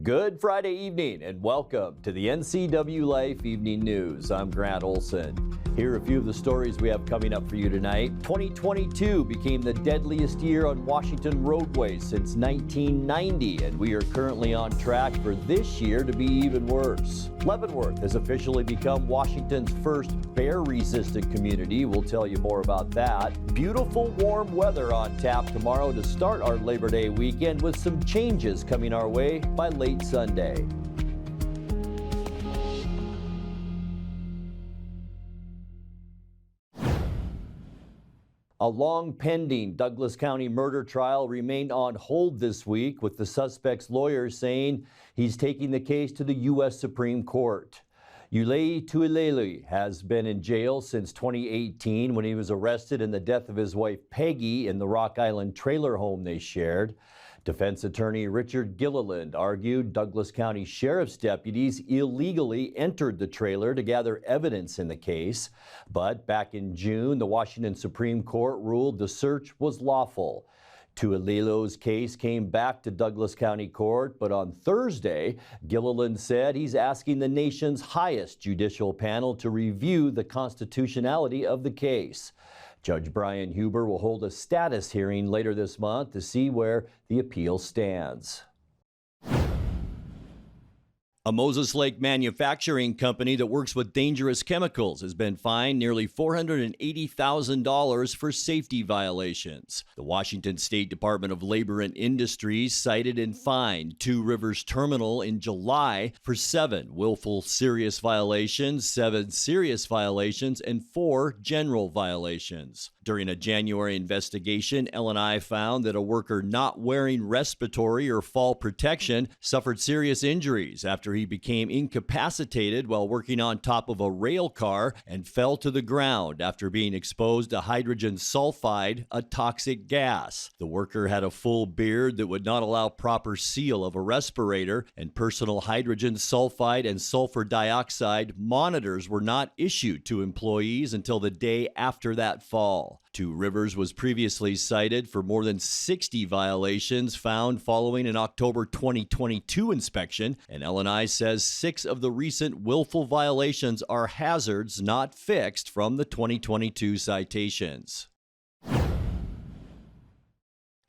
Good Friday evening and welcome to the NCWLIFE Evening News. I'm Grant Olson. Here are a few of the stories we have coming up for you tonight. 2022 became the deadliest year on Washington roadways since 1990, and we are currently on track for this year to be even worse. Leavenworth has officially become Washington's first bear-resistant community. We'll tell you more about that. Beautiful warm weather on tap tomorrow to start our Labor Day weekend with some changes coming our way by late Sunday. A long-pending Douglas County murder trial remained on hold this week, with the suspect's lawyer saying he's taking the case to the U.S. Supreme Court. Yulei Tuilele has been in jail since 2018 when he was arrested in the death of his wife Peggy in the Rock Island trailer home they shared. Defense attorney Richard Gilliland argued Douglas County Sheriff's deputies illegally entered the trailer to gather evidence in the case. But back in June, the Washington Supreme Court ruled the search was lawful. Tuilelo's case came back to Douglas County Court, but on Thursday, Gilliland said he's asking the nation's highest judicial panel to review the constitutionality of the case. Judge Brian Huber will hold a status hearing later this month to see where the appeal stands. A Moses Lake manufacturing company that works with dangerous chemicals has been fined nearly $480,000 for safety violations. The Washington State Department of Labor and Industries cited and fined Two Rivers Terminal in July for 7 willful serious violations, 7 serious violations, and 4 general violations. During a January investigation, L&I found that a worker not wearing respiratory or fall protection suffered serious injuries after he became incapacitated while working on top of a rail car and fell to the ground after being exposed to hydrogen sulfide, a toxic gas. The worker had a full beard that would not allow proper seal of a respirator, and personal hydrogen sulfide and sulfur dioxide monitors were not issued to employees until the day after that fall. Two Rivers was previously cited for more than 60 violations found following an October 2022 inspection, and L&I says 6 of the recent willful violations are hazards not fixed from the 2022 citations.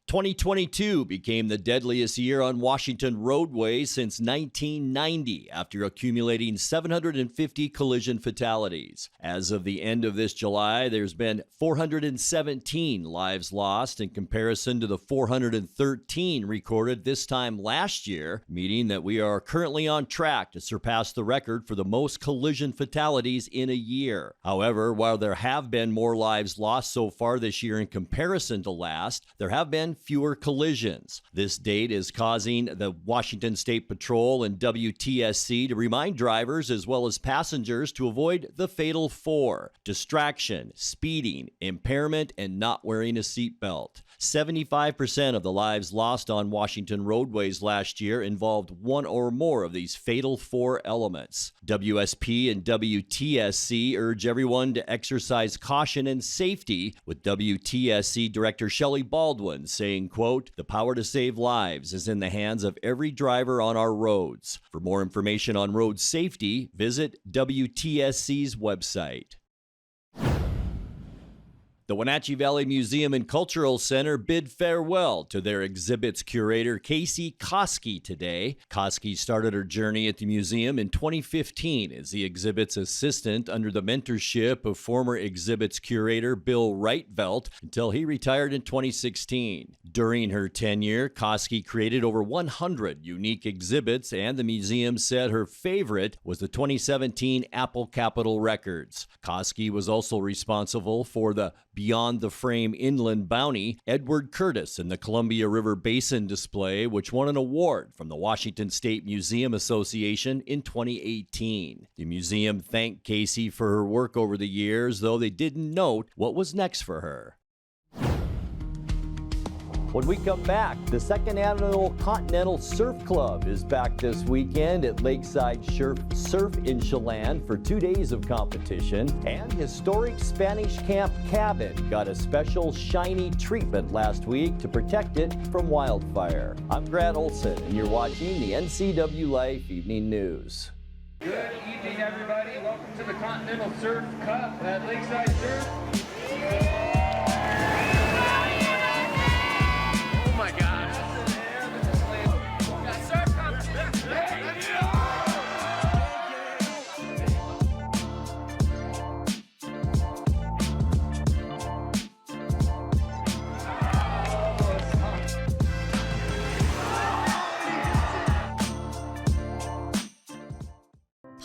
2022 became the deadliest year on Washington roadways since 1990 after accumulating 750 collision fatalities. As of the end of this July, there's been 417 lives lost in comparison to the 413 recorded this time last year, meaning that we are currently on track to surpass the record for the most collision fatalities in a year. However, while there have been more lives lost so far this year in comparison to last, there have been fewer collisions. This date is causing the Washington State Patrol and WTSC to remind drivers as well as passengers to avoid the fatal 4: distraction, speeding, impairment, and not wearing a seatbelt. 75% of the lives lost on Washington roadways last year involved one or more of these fatal 4 elements. WSP and WTSC urge everyone to exercise caution and safety, with WTSC Director Shelley Baldwin saying, quote, "The power to save lives is in the hands of every driver on our roads." For more information on road safety, visit WTSC's website. The Wenatchee Valley Museum and Cultural Center bid farewell to their exhibits curator, Casey Koski, today. Koski started her journey at the museum in 2015 as the exhibit's assistant under the mentorship of former exhibits curator Bill Reitvelt until he retired in 2016. During her tenure, Koski created over 100 unique exhibits, and the museum said her favorite was the 2017 Apple Capitol Records. Koski was also responsible for the Beyond the Frame Inland Bounty, Edward Curtis and the Columbia River Basin display, which won an award from the Washington State Museum Association in 2018. The museum thanked Casey for her work over the years, though they didn't note what was next for her. When we come back, the second annual Continental Surf Club is back this weekend at Lakeside Surf in Chelan for 2 days of competition. And historic Spanish Camp Cabin got a special shiny treatment last week to protect it from wildfire. I'm Grant Olson, and you're watching the NCWLIFE Evening News. Good evening, everybody. Welcome to the Continental Surf Cup at Lakeside Surf. Oh my gosh.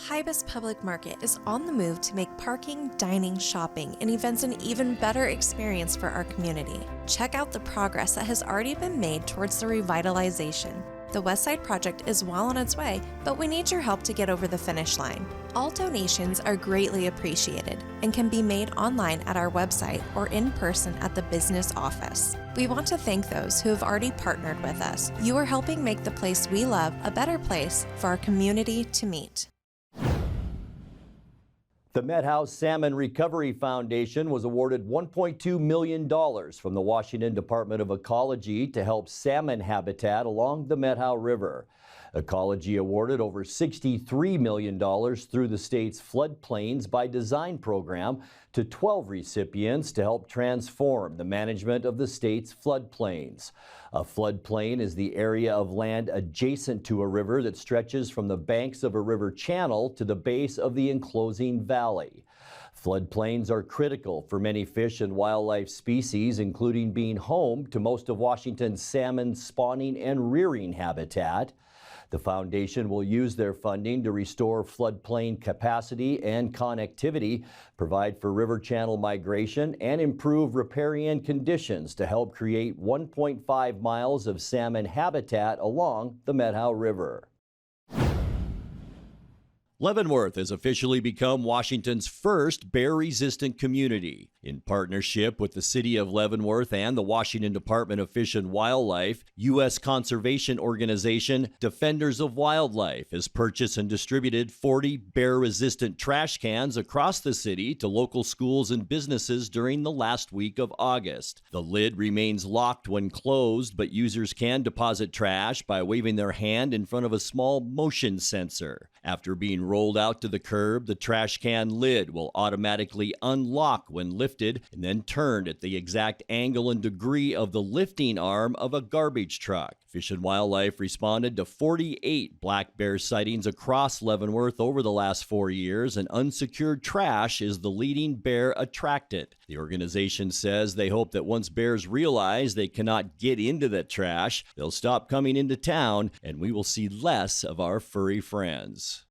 Pybus Public Market is on the move to make parking, dining, shopping, and events an even better experience for our community. Check out the progress that has already been made towards the revitalization. The Westside project is well on its way, but we need your help to get over the finish line. All donations are greatly appreciated and can be made online at our website or in person at the business office. We want to thank those who have already partnered with us. You are helping make the place we love a better place for our community to meet. The Met House Salmon Recovery Foundation was awarded $1.2 million from the Washington Department of Ecology to help salmon habitat along the Methow River. Ecology awarded over $63 million through the state's Floodplains by Design program to 12 recipients to help transform the management of the state's floodplains. A floodplain is the area of land adjacent to a river that stretches from the banks of a river channel to the base of the enclosing valley. Floodplains are critical for many fish and wildlife species, including being home to most of Washington's salmon spawning and rearing habitat. The foundation will use their funding to restore floodplain capacity and connectivity, provide for river channel migration, and improve riparian conditions to help create 1.5 miles of salmon habitat along the Methow River. Leavenworth has officially become Washington's first bear-resistant community. In partnership with the City of Leavenworth and the Washington Department of Fish and Wildlife, U.S. conservation organization Defenders of Wildlife has purchased and distributed 40 bear-resistant trash cans across the city to local schools and businesses during the last week of August. The lid remains locked when closed, but users can deposit trash by waving their hand in front of a small motion sensor. After being rolled out to the curb, the trash can lid will automatically unlock when lifted and then turned at the exact angle and degree of the lifting arm of a garbage truck. Fish and Wildlife responded to 48 black bear sightings across Leavenworth over the last 4 years, and unsecured trash is the leading bear attractant. The organization says they hope that once bears realize they cannot get into the trash, they'll stop coming into town and we will see less of our furry friends.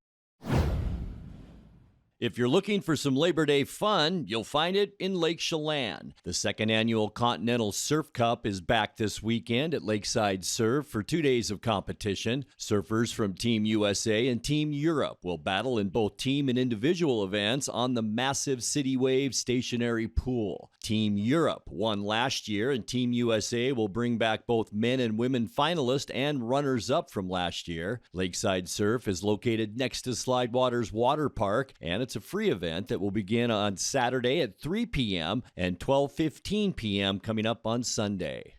If you're looking for some Labor Day fun, you'll find it in Lake Chelan. The second annual Continental Surf Cup is back this weekend at Lakeside Surf for 2 days of competition. Surfers from Team USA and Team Europe will battle in both team and individual events on the massive City Wave stationary pool. Team Europe won last year, and Team USA will bring back both men and women finalists and runners-up from last year. Lakeside Surf is located next to Slidewaters Water Park, and it's a free event that will begin on Saturday at 3 p.m. and 12:15 p.m. coming up on Sunday.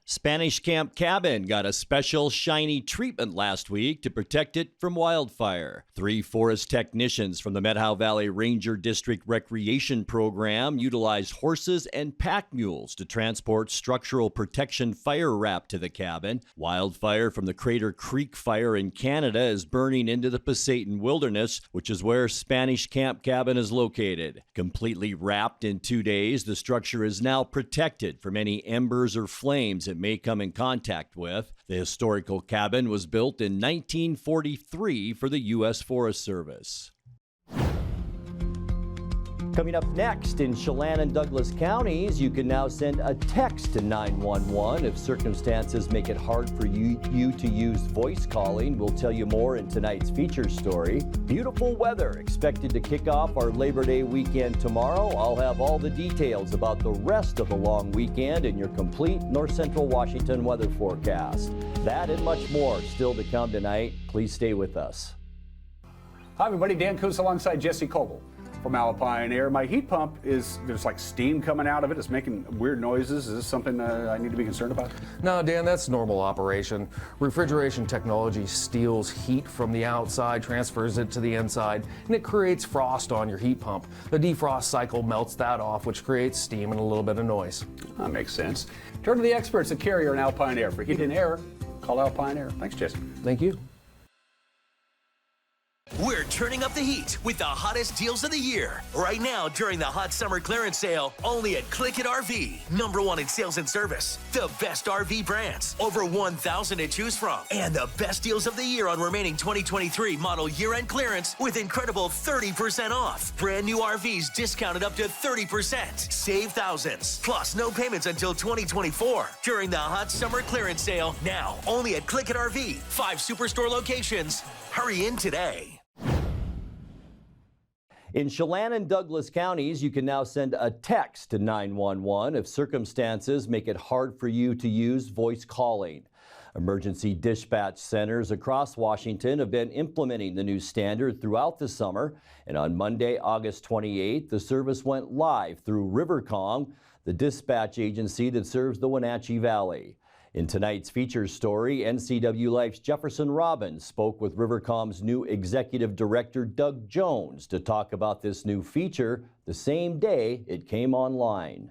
Spanish Camp Cabin got a special shiny treatment last week to protect it from wildfire. 3 forest technicians from the Methow Valley Ranger District Recreation Program utilized horses and pack mules to transport structural protection fire wrap to the cabin. Wildfire from the Crater Creek fire in Canada is burning into the Pasayten Wilderness, which is where Spanish Camp Cabin is located. Completely wrapped in 2 days, the structure is now protected from any embers or flames it may come in contact with. The historical cabin was built in 1943 for the U.S. Forest Service. Coming up next, in Chelan and Douglas counties, you can now send a text to 911 if circumstances make it hard for you to use voice calling. We'll tell you more in tonight's feature story. Beautiful weather expected to kick off our Labor Day weekend tomorrow. I'll have all the details about the rest of the long weekend in your complete North Central Washington weather forecast. That and much more still to come tonight. Please stay with us. Hi everybody, Dan Coos alongside Jesse Coble from Alpine Air. My heat pump there's like steam coming out of it. It's making weird noises. Is this something I need to be concerned about? No, Dan, that's normal operation. Refrigeration technology steals heat from the outside, transfers it to the inside, and it creates frost on your heat pump. The defrost cycle melts that off, which creates steam and a little bit of noise. That makes sense. Turn to the experts at Carrier and Alpine Air. For heat and air, call Alpine Air. Thanks, Jesse. Thank you. We're turning up the heat with the hottest deals of the year. Right now, during the hot summer clearance sale, only at Click It RV. #1 in sales and service. The best RV brands. Over 1,000 to choose from. And the best deals of the year on remaining 2023 model year-end clearance with incredible 30% off. Brand new RVs discounted up to 30%. Save thousands. Plus, no payments until 2024. During the hot summer clearance sale. Now, only at Click It RV. 5 Superstore locations. Hurry in today. In Chelan and Douglas counties, you can now send a text to 911 if circumstances make it hard for you to use voice calling. Emergency dispatch centers across Washington have been implementing the new standard throughout the summer, and on Monday, August 28th, the service went live through Rivercom, the dispatch agency that serves the Wenatchee Valley. In tonight's feature story, NCWLIFE's Jefferson Robbins spoke with Rivercom's new executive director, Doug Jones, to talk about this new feature the same day it came online.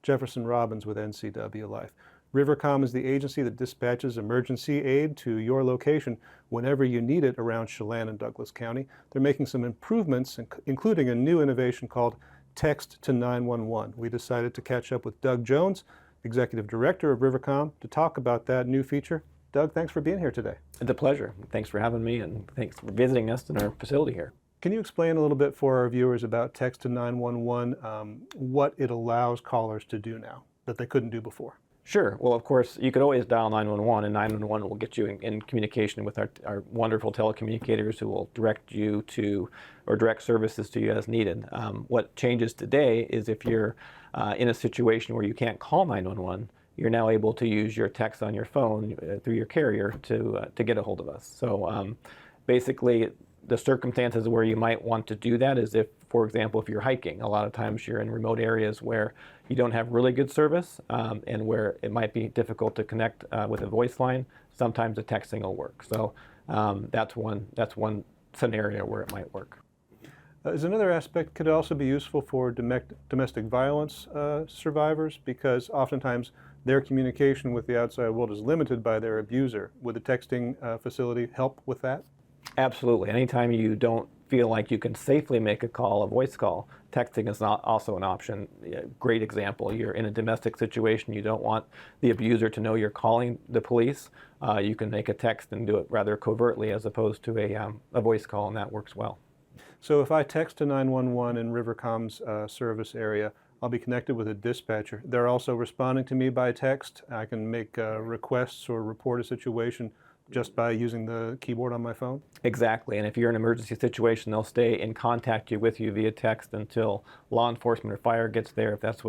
Jefferson Robbins with NCWLIFE. Rivercom is the agency that dispatches emergency aid to your location whenever you need it around Chelan and Douglas County. They're making some improvements, including a new innovation called Text to 911. We decided to catch up with Doug Jones, Executive Director of Rivercom, to talk about that new feature. Doug, thanks for being here today. It's a pleasure. Thanks for having me, and thanks for visiting us in our facility here. Can you explain a little bit for our viewers about Text to 911, what it allows callers to do now that they couldn't do before? Sure. Well, of course, you could always dial 911, and 911 will get you in communication with our wonderful telecommunicators who will direct you to, or direct services to you as needed. What changes today is if you're in a situation where you can't call 911, you're now able to use your text on your phone through your carrier to get a hold of us. So basically, the circumstances where you might want to do that is if, for example, if you're hiking. A lot of times you're in remote areas where you don't have really good service and where it might be difficult to connect with a voice line. Sometimes the texting will work. So that's one scenario where it might work. As another aspect, could also be useful for domestic violence survivors, because oftentimes their communication with the outside world is limited by their abuser. Would the texting facility help with that? Absolutely. Anytime you don't feel like you can safely make a call, a voice call, texting is not also an option. Great example, you're in a domestic situation, you don't want the abuser to know you're calling the police. You can make a text and do it rather covertly as opposed to a voice call, and that works well. So if I text to 911 in Rivercom's service area, I'll be connected with a dispatcher. They're also responding to me by text. I can make requests or report a situation just by using the keyboard on my phone? Exactly, and if you're in an emergency situation, they'll stay in contact with you via text until law enforcement or fire gets there, if that's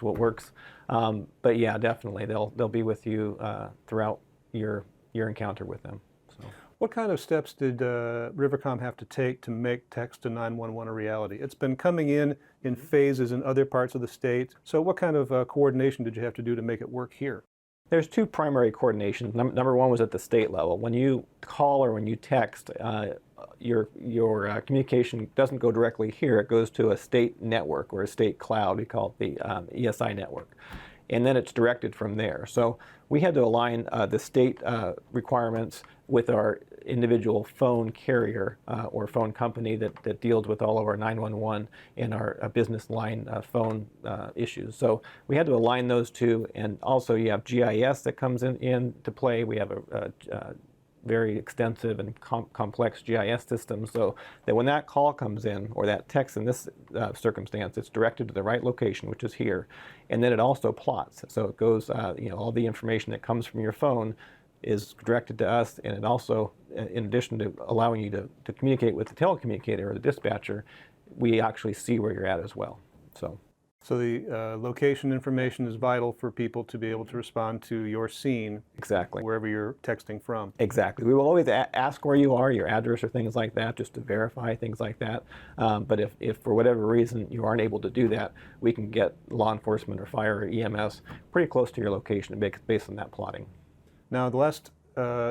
what works. But yeah, definitely, they'll be with you throughout your encounter with them. So. What kind of steps did Rivercom have to take to make Text to 911 a reality? It's been coming in phases in other parts of the state. So what kind of coordination did you have to do to make it work here? There's two primary coordinations. Number one was at the state level. When you call or when you text, your communication doesn't go directly here. It goes to a state network or a state cloud. We call it the ESI network. And then it's directed from there. So we had to align the state requirements with our individual phone carrier or phone company that deals with all of our 911 and our business line phone issues. So we had to align those two, and also you have GIS that comes into play. We have a very extensive and complex GIS systems, so that when that call comes in, or that text in this circumstance, it's directed to the right location, which is here, and then it also plots. So it goes, all the information that comes from your phone is directed to us, and it also, in addition to allowing you to communicate with the telecommunicator or the dispatcher, we actually see where you're at as well. So the location information is vital for people to be able to respond to your scene. Exactly. Wherever you're texting from. Exactly. We will always ask where you are, your address or things like that, just to verify things like that. But if for whatever reason you aren't able to do that, we can get law enforcement or fire or EMS pretty close to your location based on that plotting. Now, in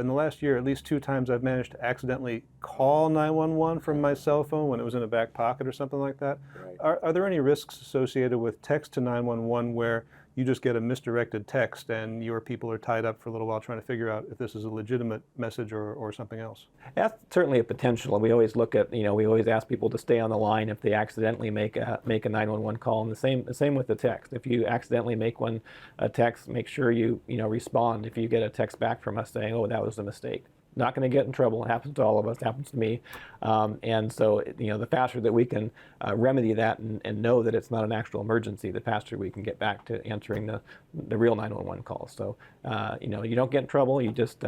the last year, at least 2 times I've managed to accidentally call 911 from my cell phone when it was in a back pocket or something like that. Right. Are there any risks associated with text to 911 where you just get a misdirected text and your people are tied up for a little while trying to figure out if this is a legitimate message or something else? That's certainly a potential. We always look at, we always ask people to stay on the line if they accidentally make a 911 call. And the same with the text. If you accidentally make a text, make sure you respond if you get a text back from us saying, oh, that was a mistake. Not going to get in trouble. It happens to all of us. It happens to me. And so, the faster that we can remedy that and know that it's not an actual emergency, the faster we can get back to answering the real 911 calls. So, you don't get in trouble. You just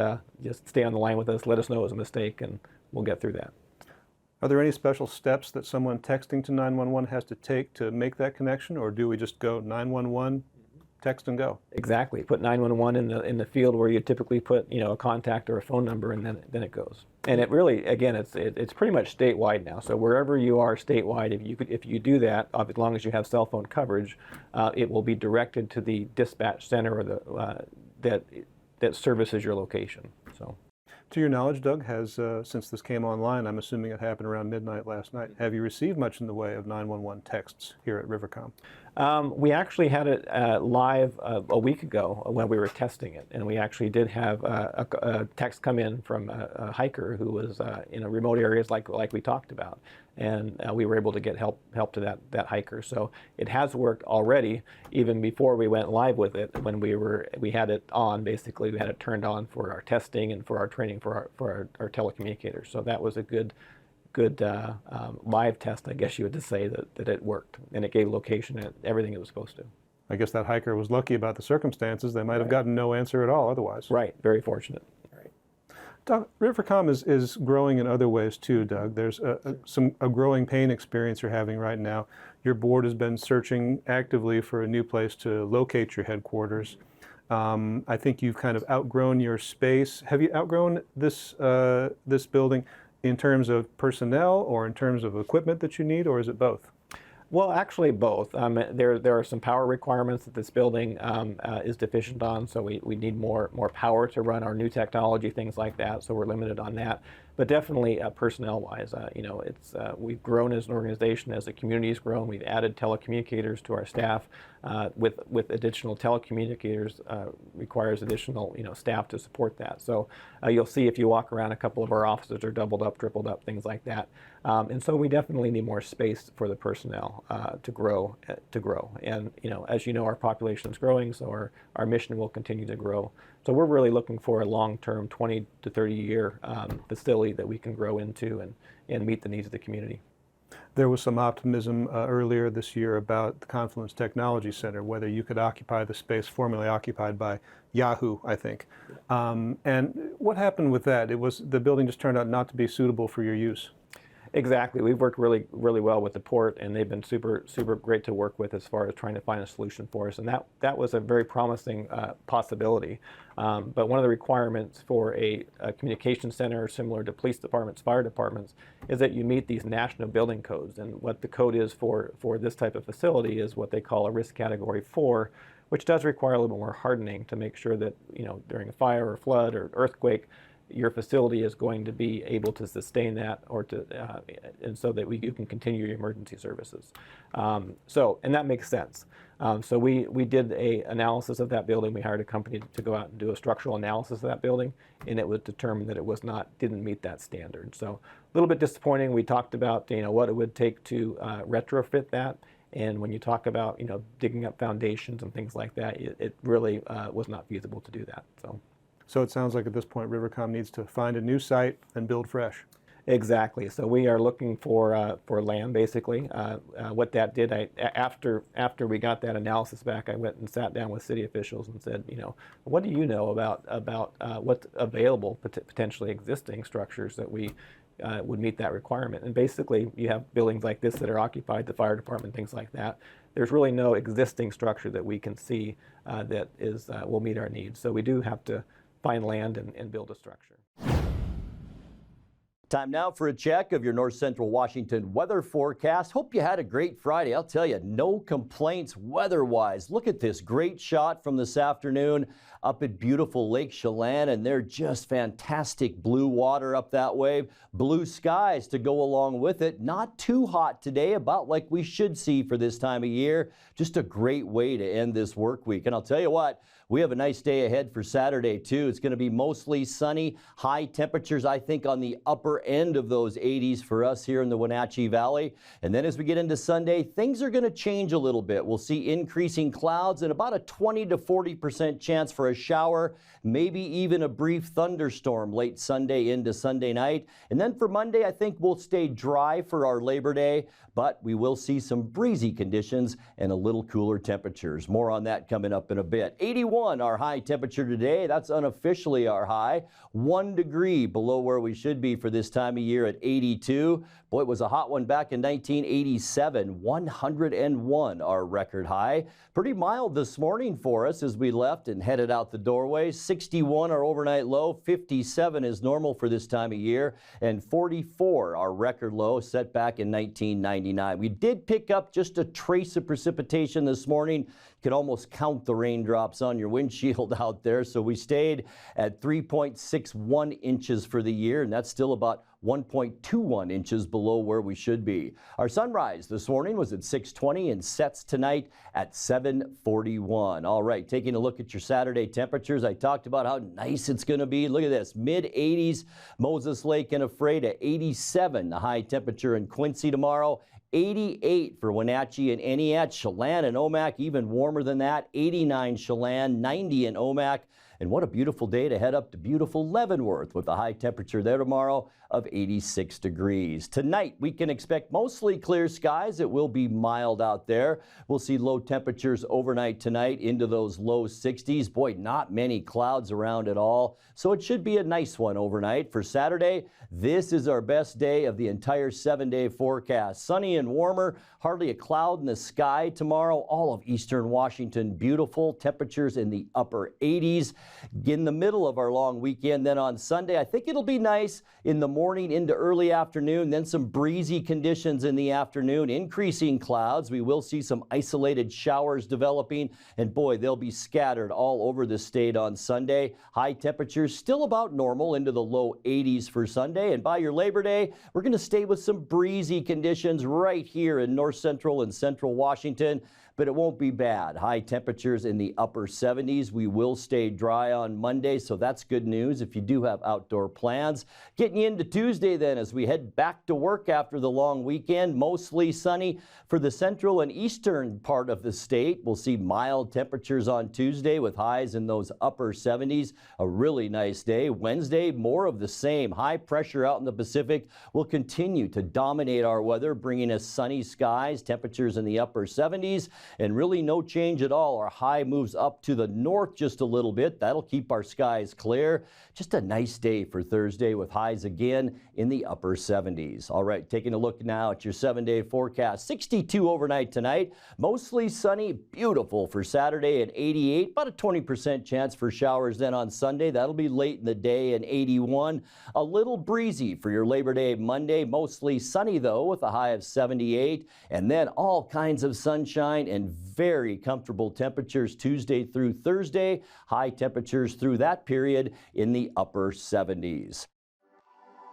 stay on the line with us. Let us know it was a mistake, and we'll get through that. Are there any special steps that someone texting to 911 has to take to make that connection, or do we just go 911? Text and go? Exactly. Put 911 in the field where you typically put a contact or a phone number, and then it goes. And it really, again, it's pretty much statewide now. So wherever you are statewide, if you do that, as long as you have cell phone coverage, it will be directed to the dispatch center or that services your location. So. To your knowledge, Doug, has since this came online, I'm assuming it happened around midnight last night, have you received much in the way of 911 texts here at Rivercom? We actually had it live a week ago when we were testing it, and we actually did have a text come in from a hiker who was in remote areas like we talked about, and we were able to get help to that hiker. So it has worked already, even before we went live with it. When we had it on, basically we had it turned on for our testing and for our training for our telecommunicators. So that was a good live test, I guess you would just say that it worked, and it gave location and everything it was supposed to. I guess that hiker was lucky about the circumstances. They might have gotten no answer at all otherwise. Right, very fortunate. Right. Doug, Rivercom is growing in other ways too, Doug. There's a growing pain experience you're having right now. Your board has been searching actively for a new place to locate your headquarters. I think you've kind of outgrown your space. Have you outgrown this building in terms of personnel or in terms of equipment that you need, or is it both? Well, actually both. There are some power requirements that this building is deficient on, so we need more power to run our new technology, things like that, so we're limited on that. But definitely personnel-wise, we've grown as an organization, as the community's grown. We've added telecommunicators to our staff. With additional telecommunicators requires additional staff to support that. So you'll see if you walk around, a couple of our offices are doubled up, tripled up, things like that. And so we definitely need more space for the personnel to grow. And as you know, our population is growing, so our mission will continue to grow. So we're really looking for a long-term 20 to 30-year facility that we can grow into and meet the needs of the community. There was some optimism earlier this year about the Confluence Technology Center, whether you could occupy the space formerly occupied by Yahoo, I think. And what happened with that? The building just turned out not to be suitable for your use. Exactly. We've worked really, really well with the port, and they've been super, super great to work with as far as trying to find a solution for us. And that was a very promising possibility. But one of the requirements for a communication center similar to police departments, fire departments, is that you meet these national building codes. And what the code is for this type of facility is what they call a risk category 4, which does require a little bit more hardening to make sure that during a fire or flood or earthquake, your facility is going to be able to sustain that, and so that you can continue your emergency services. And that makes sense. So we did an analysis of that building. We hired a company to go out and do a structural analysis of that building, and it was determined that it didn't meet that standard. So a little bit disappointing. We talked about what it would take to retrofit that. And when you talk about digging up foundations and things like that, it really was not feasible to do that. So it sounds like at this point Rivercom needs to find a new site and build fresh. Exactly. So we are looking for land, basically. What that did, after we got that analysis back, I went and sat down with city officials and said, what do you know about what's available, potentially existing structures that we would meet that requirement? And basically, you have buildings like this that are occupied, the fire department, things like that. There's really no existing structure that we can see that will meet our needs. So we do have to find land and build a structure. Time now for a check of your North Central Washington weather forecast. Hope you had a great Friday. I'll tell you, no complaints weather-wise. Look at this great shot from this afternoon up at beautiful Lake Chelan, and they're just fantastic blue water up that way. Blue skies to go along with it. Not too hot today, about like we should see for this time of year. Just a great way to end this work week. And I'll tell you what, we have a nice day ahead for Saturday, too. It's going to be mostly sunny, high temperatures, I think, on the upper end of those 80s for us here in the Wenatchee Valley. And then as we get into Sunday, things are going to change a little bit. We'll see increasing clouds and about a 20 to 40% chance for a shower, maybe even a brief thunderstorm late Sunday into Sunday night. And then for Monday, I think we'll stay dry for our Labor Day, but we will see some breezy conditions and a little cooler temperatures. More on that coming up in a bit. 81 our high temperature today. That's unofficially our high. 1 degree below where we should be for this time of year at 82. Boy, it was a hot one back in 1987. 101 our record high. Pretty mild this morning for us as we left and headed out the doorway. 61 our overnight low. 57 is normal for this time of year. And 44 our record low set back in 1999. We did pick up just a trace of precipitation this morning. You can almost count the raindrops on your windshield out there. So we stayed at 3.61 inches for the year, and that's still about 1.21 inches below where we should be. Our sunrise this morning was at 6:20 and sets tonight at 7:41. All right, taking a look at your Saturday temperatures, I talked about how nice it's going to be. Look at this, mid-80s, Moses Lake and Ephrata, 87 the high temperature in Quincy tomorrow. 88 for Wenatchee and Eniat, Chelan and Omak, even warmer than that, 89 Chelan, 90 in Omak. And what a beautiful day to head up to beautiful Leavenworth with a high temperature there tomorrow of 86 degrees. Tonight, we can expect mostly clear skies. It will be mild out there. We'll see low temperatures overnight tonight into those low 60s. Boy, not many clouds around at all. So it should be a nice one overnight. For Saturday, this is our best day of the entire 7-day forecast. Sunny and warmer, hardly a cloud in the sky tomorrow. All of eastern Washington, beautiful. Temperatures in the upper 80s. In the middle of our long weekend, then on Sunday, I think it'll be nice in the morning into early afternoon, then some breezy conditions in the afternoon, increasing clouds. We will see some isolated showers developing, and boy, they'll be scattered all over the state on Sunday. High temperatures still about normal into the low 80s for Sunday, and by your Labor Day, we're going to stay with some breezy conditions right here in north central and central Washington. But it won't be bad. High temperatures in the upper 70s. We will stay dry on Monday, so that's good news if you do have outdoor plans. Getting you into Tuesday then as we head back to work after the long weekend. Mostly sunny for the central and eastern part of the state. We'll see mild temperatures on Tuesday with highs in those upper 70s. A really nice day. Wednesday, more of the same. High pressure out in the Pacific will continue to dominate our weather, bringing us sunny skies, temperatures in the upper 70s. And really no change at all. Our high moves up to the north just a little bit. That'll keep our skies clear. Just a nice day for Thursday with highs again in the upper 70s. All right, taking a look now at your 7-day forecast. 62 overnight tonight. Mostly sunny, beautiful for Saturday at 88. About a 20% chance for showers then on Sunday. That'll be late in the day and 81. A little breezy for your Labor Day Monday. Mostly sunny though with a high of 78. And then all kinds of sunshine and very comfortable temperatures Tuesday through Thursday. High temperatures through that period in the upper 70s.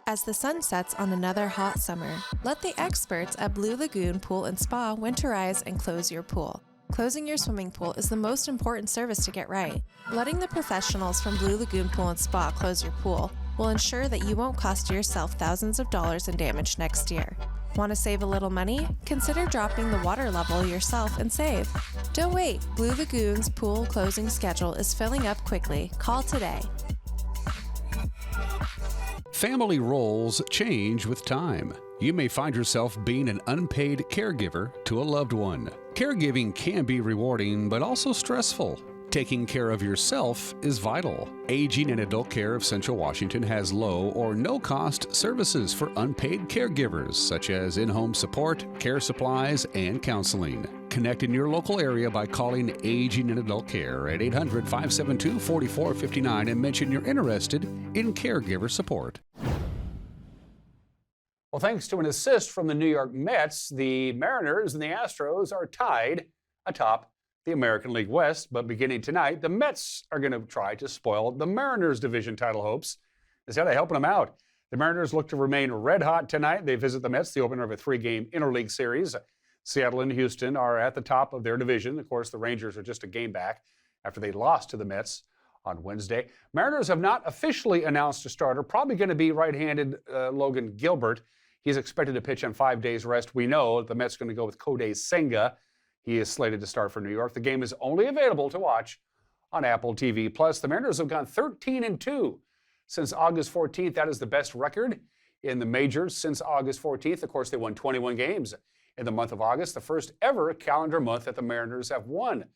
As the sun sets on another hot summer, let the experts at Blue Lagoon Pool and Spa winterize and close your pool. Closing your swimming pool is the most important service to get right. Letting the professionals from Blue Lagoon Pool and Spa close your pool will ensure that you won't cost yourself thousands of dollars in damage next year. Want to save a little money? Consider dropping the water level yourself and save. Don't wait. Blue Lagoon's pool closing schedule is filling up quickly. Call today. Family roles change with time. You may find yourself being an unpaid caregiver to a loved one. Caregiving can be rewarding, but also stressful. Taking care of yourself is vital. Aging and Adult Care of Central Washington has low or no cost services for unpaid caregivers, such as in-home support, care supplies, and counseling. Connect in your local area by calling Aging and Adult Care at 800-572-4459 and mention you're interested in caregiver support. Well, thanks to an assist from the New York Mets, the Mariners and the Astros are tied atop the American League West. But beginning tonight, the Mets are going to try to spoil the Mariners' division title hopes instead of helping them out. The Mariners look to remain red hot tonight. They visit the Mets, the opener of a 3-game interleague series. Seattle and Houston are at the top of their division. Of course, the Rangers are just a game back after they lost to the Mets on Wednesday. Mariners have not officially announced a starter. Probably going to be right-handed Logan Gilbert. He's expected to pitch on 5 days rest. We know the Mets are going to go with Kodai Senga. He is slated to start for New York. The game is only available to watch on Apple TV+. The Mariners have gone 13-2 since August 14th. That is the best record in the majors since August 14th. Of course, they won 21 games in the month of August, the first ever calendar month that the Mariners have won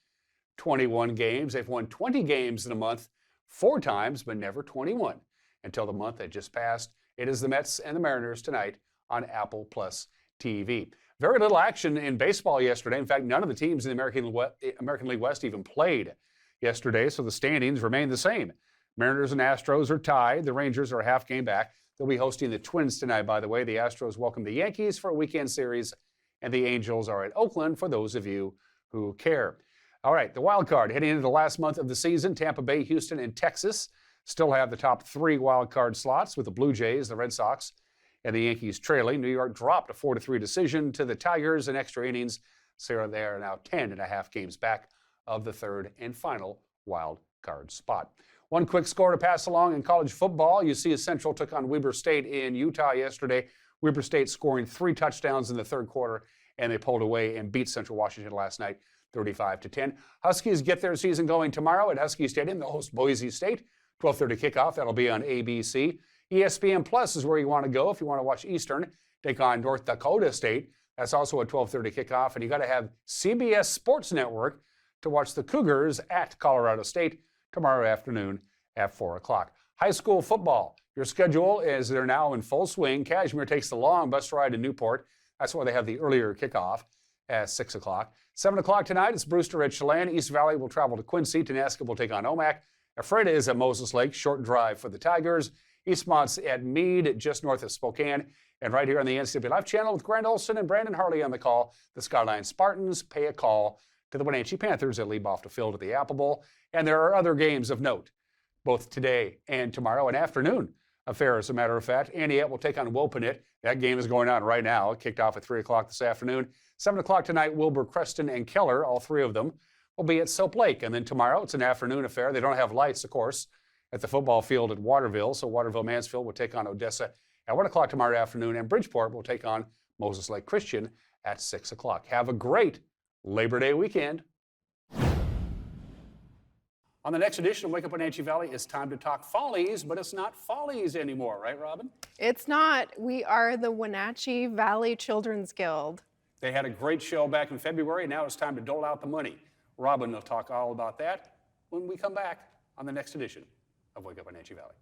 21 games. They've won 20 games in a month 4 times, but never 21 until the month that just passed. It is the Mets and the Mariners tonight on Apple Plus TV. Very little action in baseball yesterday. In fact, none of the teams in the American League West even played yesterday, so the standings remain the same. Mariners and Astros are tied. The Rangers are a half game back. They'll be hosting the Twins tonight, by the way. The Astros welcome the Yankees for a weekend series, and the Angels are at Oakland for those of you who care. All right, the wild card heading into the last month of the season. Tampa Bay, Houston, and Texas still have the top 3 wild card slots, with the Blue Jays, the Red Sox, and the Yankees trailing. New York dropped a 4-3 decision to the Tigers in extra innings. So they are now 10.5 games back of the 3rd and final wild card spot. One quick score to pass along in college football. You see, Central took on Weber State in Utah yesterday. Weber State scoring 3 touchdowns in the 3rd quarter, and they pulled away and beat Central Washington last night 35-10. Huskies get their season going tomorrow at Husky Stadium. They'll host Boise State. 12:30 kickoff. That'll be on ABC. ESPN Plus is where you want to go if you want to watch Eastern take on North Dakota State. That's also a 12:30 kickoff. And you got to have CBS Sports Network to watch the Cougars at Colorado State tomorrow afternoon at 4 o'clock. High school football. Your schedule is they're now in full swing. Cashmere takes the long bus ride to Newport. That's why they have the earlier kickoff at 6 o'clock. 7 o'clock tonight, it's Brewster at Chelan. East Valley will travel to Quincy. Tenaska will take on Omak. Ephrata is at Moses Lake. Short drive for the Tigers. Eastmont's at Meade, just north of Spokane. And right here on the NCWLIFE channel with Grant Olson and Brandon Harley on the call, the Skyline Spartans pay a call to the Wenatchee Panthers at lead off the field at the Apple Bowl. And there are other games of note, both today and tomorrow, an afternoon affair, as a matter of fact. Antioch will take on Wilpinit. That game is going on right now. It kicked off at 3 o'clock this afternoon. 7 o'clock tonight, Wilbur, Creston, and Keller, all 3 of them, will be at Soap Lake. And then tomorrow, it's an afternoon affair. They don't have lights, of course, at the football field at Waterville. So Waterville-Mansfield will take on Odessa at 1 o'clock tomorrow afternoon. And Bridgeport will take on Moses Lake Christian at 6 o'clock. Have a great Labor Day weekend. On the next edition of Wake Up Wenatchee Valley, it's time to talk Follies, but it's not Follies anymore, right, Robin? It's not. We are the Wenatchee Valley Children's Guild. They had a great show back in February. Now it's time to dole out the money. Robin will talk all about that when we come back on the next edition of Wake Up Wenatchee Valley.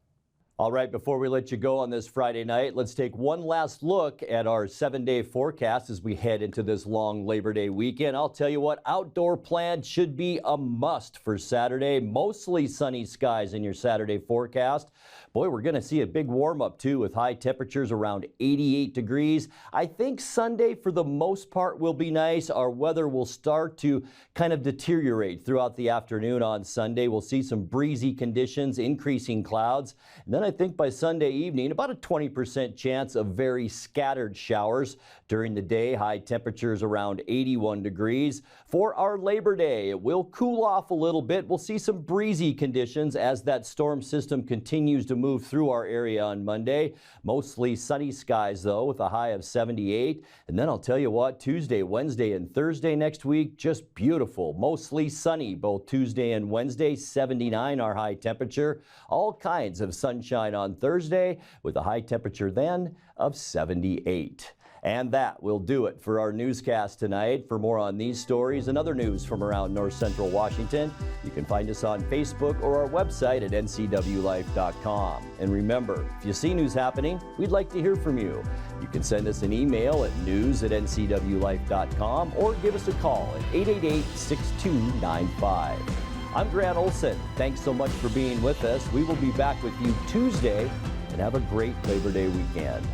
All right, before we let you go on this Friday night, let's take one last look at our 7-day forecast as we head into this long Labor Day weekend. I'll tell you what, outdoor plans should be a must for Saturday. Mostly sunny skies in your Saturday forecast. Boy, we're going to see a big warm-up, too, with high temperatures around 88 degrees. I think Sunday, for the most part, will be nice. Our weather will start to kind of deteriorate throughout the afternoon on Sunday. We'll see some breezy conditions, increasing clouds. And then I think by Sunday evening, about a 20% chance of very scattered showers during the day. High temperatures around 81 degrees. For our Labor Day, it will cool off a little bit. We'll see some breezy conditions as that storm system continues to move through our area on Monday. Mostly sunny skies, though, with a high of 78. And then I'll tell you what, Tuesday, Wednesday, and Thursday next week, just beautiful. Mostly sunny both Tuesday and Wednesday. 79 our high temperature. All kinds of sunshine sunshine on Thursday with a high temperature then of 78. And that will do it for our newscast tonight. For more on these stories and other news from around North Central Washington, you can find us on Facebook or our website at ncwlife.com. And remember, if you see news happening, we'd like to hear from you. You can send us an email at news@ncwlife.com or give us a call at 888-6295. I'm Grant Olson. Thanks so much for being with us. We will be back with you Tuesday, and have a great Labor Day weekend.